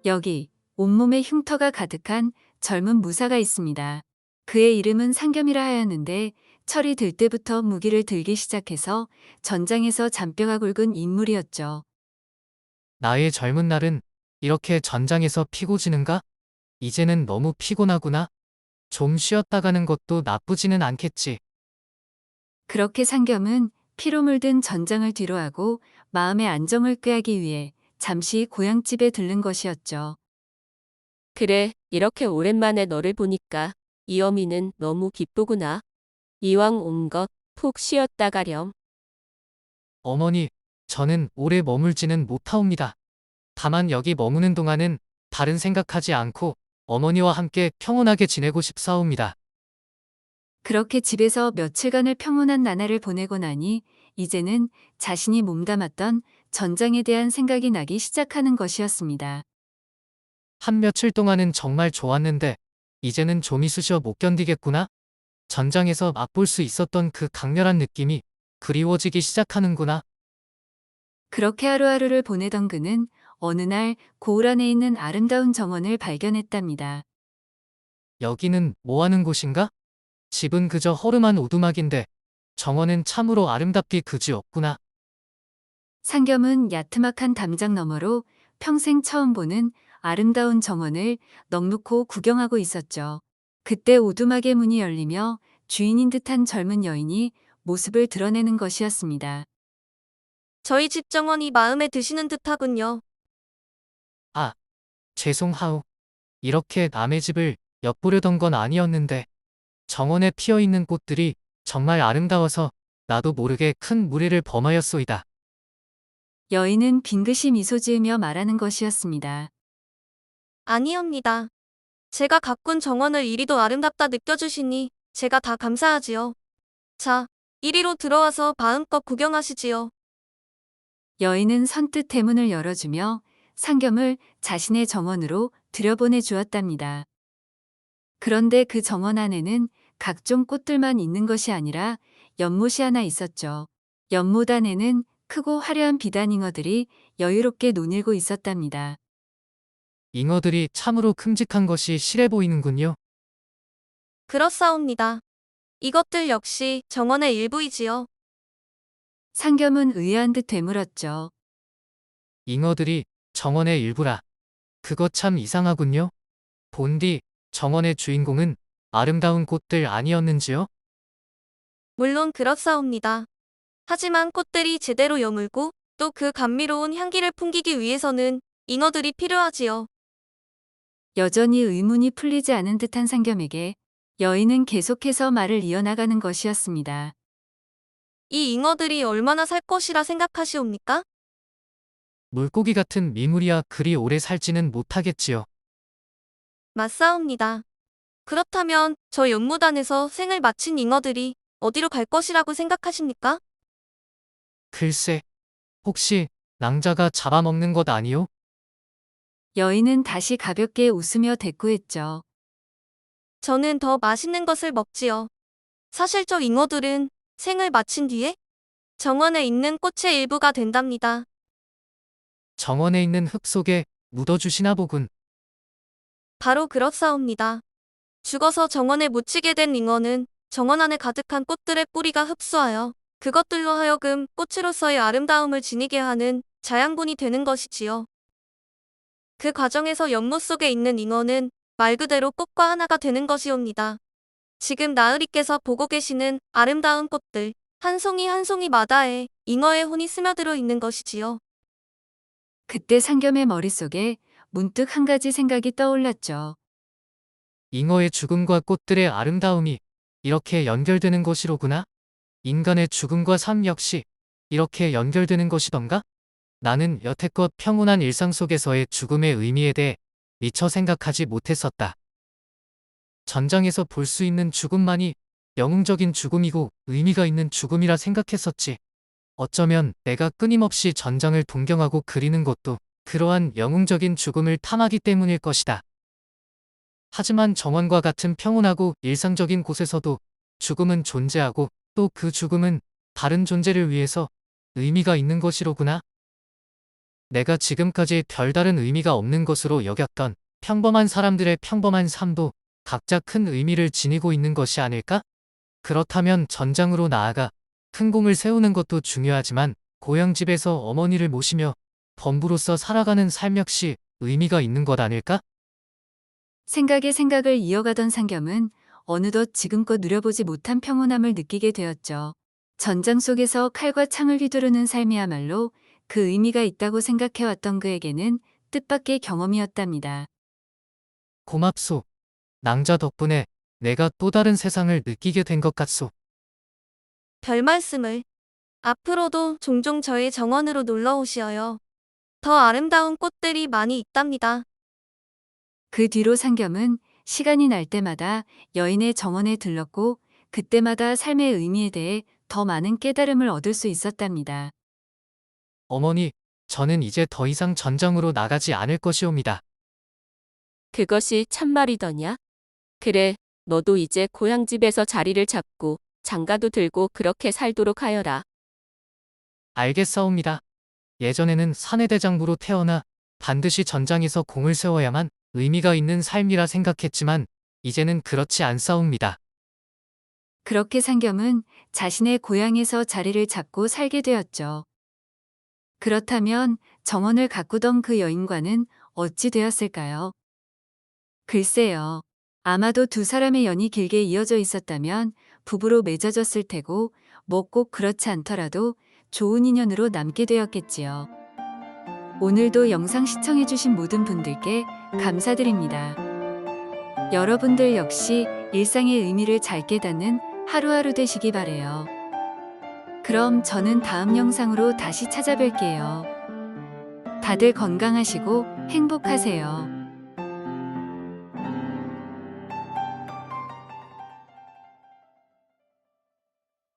여기 온몸에 흉터가 가득한 젊은 무사가 있습니다. 그의 이름은 상겸이라 하였는데 철이 들 때부터 무기를 들기 시작해서 전장에서 잔뼈가 굵은 인물이었죠. 나의 젊은 날은 이렇게 전장에서 피고 지는가? 이제는 너무 피곤하구나. 좀 쉬었다 가는 것도 나쁘지는 않겠지. 그렇게 상겸은 피로 물든 전장을 뒤로하고 마음의 안정을 꾀하기 위해 잠시 고향집에 들른 것이었죠. 그래, 이렇게 오랜만에 너를 보니까 이 어미는 너무 기쁘구나. 이왕 온 것 푹 쉬었다 가렴. 어머니, 저는 오래 머물지는 못하옵니다. 다만 여기 머무는 동안은 다른 생각하지 않고 어머니와 함께 평온하게 지내고 싶사옵니다. 그렇게 집에서 며칠간을 평온한 나날을 보내고 나니 이제는 자신이 몸담았던 전장에 대한 생각이 나기 시작하는 것이었습니다. 한 며칠 동안은 정말 좋았는데 이제는 좀 있으셔 못 견디겠구나. 전장에서 맛볼 수 있었던 그 강렬한 느낌이 그리워지기 시작하는구나. 그렇게 하루하루를 보내던 그는 어느 날 고을 안에 있는 아름다운 정원을 발견했답니다. 여기는 뭐 하는 곳인가? 집은 그저 허름한 오두막인데 정원은 참으로 아름답기 그지없구나. 상겸은 야트막한 담장 너머로 평생 처음 보는 아름다운 정원을 넋놓고 구경하고 있었죠. 그때 오두막의 문이 열리며 주인인 듯한 젊은 여인이 모습을 드러내는 것이었습니다. 저희 집 정원이 마음에 드시는 듯하군요. 아, 죄송하오. 이렇게 남의 집을 엿보려던 건 아니었는데 정원에 피어있는 꽃들이 정말 아름다워서 나도 모르게 큰 무례를 범하였소이다. 여인은 빙긋이 미소 지으며 말하는 것이었습니다. 아니옵니다. 제가 가꾼 정원을 이리도 아름답다 느껴주시니 제가 다 감사하지요. 자, 이리로 들어와서 마음껏 구경하시지요. 여인은 선뜻 대문을 열어주며 상겸을 자신의 정원으로 들여보내 주었답니다. 그런데 그 정원 안에는 각종 꽃들만 있는 것이 아니라 연못이 하나 있었죠. 연못 안에는 크고 화려한 비단잉어들이 여유롭게 논일고 있었답니다. 잉어들이 참으로 큼직한 것이 실해 보이는군요. 그렇사옵니다. 이것들 역시 정원의 일부이지요. 상겸은 의아한 듯 되물었죠. 잉어들이 정원의 일부라. 그거 참 이상하군요. 본디, 정원의 주인공은 아름다운 꽃들 아니었는지요? 물론 그렇사옵니다. 하지만 꽃들이 제대로 여물고 또 그 감미로운 향기를 풍기기 위해서는 잉어들이 필요하지요. 여전히 의문이 풀리지 않은 듯한 상겸에게 여인은 계속해서 말을 이어나가는 것이었습니다. 이 잉어들이 얼마나 살 것이라 생각하시옵니까? 물고기 같은 미물이야 그리 오래 살지는 못하겠지요. 맞사옵니다. 그렇다면 저 연못 안에서 생을 마친 잉어들이 어디로 갈 것이라고 생각하십니까? 글쎄, 혹시 낭자가 잡아먹는 것 아니오? 여인은 다시 가볍게 웃으며 대꾸했죠. 저는 더 맛있는 것을 먹지요. 사실 저 잉어들은 생을 마친 뒤에 정원에 있는 꽃의 일부가 된답니다. 정원에 있는 흙 속에 묻어주시나 보군. 바로 그렇사옵니다. 죽어서 정원에 묻히게 된 잉어는 정원 안에 가득한 꽃들의 뿌리가 흡수하여 그것들로 하여금 꽃으로서의 아름다움을 지니게 하는 자양분이 되는 것이지요. 그 과정에서 연못 속에 있는 잉어는 말 그대로 꽃과 하나가 되는 것이옵니다. 지금 나으리께서 보고 계시는 아름다운 꽃들, 한 송이 한 송이마다에 잉어의 혼이 스며들어 있는 것이지요. 그때 상겸의 머릿속에 문득 한 가지 생각이 떠올랐죠. 잉어의 죽음과 꽃들의 아름다움이 이렇게 연결되는 것이로구나. 인간의 죽음과 삶 역시 이렇게 연결되는 것이던가? 나는 여태껏 평온한 일상 속에서의 죽음의 의미에 대해 미처 생각하지 못했었다. 전장에서 볼 수 있는 죽음만이 영웅적인 죽음이고 의미가 있는 죽음이라 생각했었지. 어쩌면 내가 끊임없이 전장을 동경하고 그리는 것도 그러한 영웅적인 죽음을 탐하기 때문일 것이다. 하지만 정원과 같은 평온하고 일상적인 곳에서도 죽음은 존재하고 또 그 죽음은 다른 존재를 위해서 의미가 있는 것이로구나. 내가 지금까지 별다른 의미가 없는 것으로 여겼던 평범한 사람들의 평범한 삶도 각자 큰 의미를 지니고 있는 것이 아닐까? 그렇다면 전장으로 나아가 큰 공을 세우는 것도 중요하지만 고향집에서 어머니를 모시며 범부로서 살아가는 삶 역시 의미가 있는 것 아닐까? 생각에 생각을 이어가던 상겸은 어느덧 지금껏 누려보지 못한 평온함을 느끼게 되었죠. 전장 속에서 칼과 창을 휘두르는 삶이야말로 그 의미가 있다고 생각해왔던 그에게는 뜻밖의 경험이었답니다. 고맙소. 낭자 덕분에 내가 또 다른 세상을 느끼게 된 것 같소. 별 말씀을. 앞으로도 종종 저희 정원으로 놀러 오시어요. 더 아름다운 꽃들이 많이 있답니다. 그 뒤로 상겸은 시간이 날 때마다 여인의 정원에 들렀고 그때마다 삶의 의미에 대해 더 많은 깨달음을 얻을 수 있었답니다. 어머니, 저는 이제 더 이상 전장으로 나가지 않을 것이옵니다. 그것이 참말이더냐? 그래, 너도 이제 고향집에서 자리를 잡고 장가도 들고 그렇게 살도록 하여라. 알겠사옵니다. 예전에는 사내대장부로 태어나 반드시 전장에서 공을 세워야만 의미가 있는 삶이라 생각했지만 이제는 그렇지 않사옵니다. 그렇게 상겸은 자신의 고향에서 자리를 잡고 살게 되었죠. 그렇다면 정원을 가꾸던 그 여인과는 어찌 되었을까요? 글쎄요. 아마도 두 사람의 연이 길게 이어져 있었다면 부부로 맺어졌을 테고 뭐 꼭 그렇지 않더라도 좋은 인연으로 남게 되었겠지요. 오늘도 영상 시청해주신 모든 분들께 감사드립니다. 여러분들 역시 일상의 의미를 잘 깨닫는 하루하루 되시기 바래요. 그럼 저는 다음 영상으로 다시 찾아뵐게요. 다들 건강하시고 행복하세요.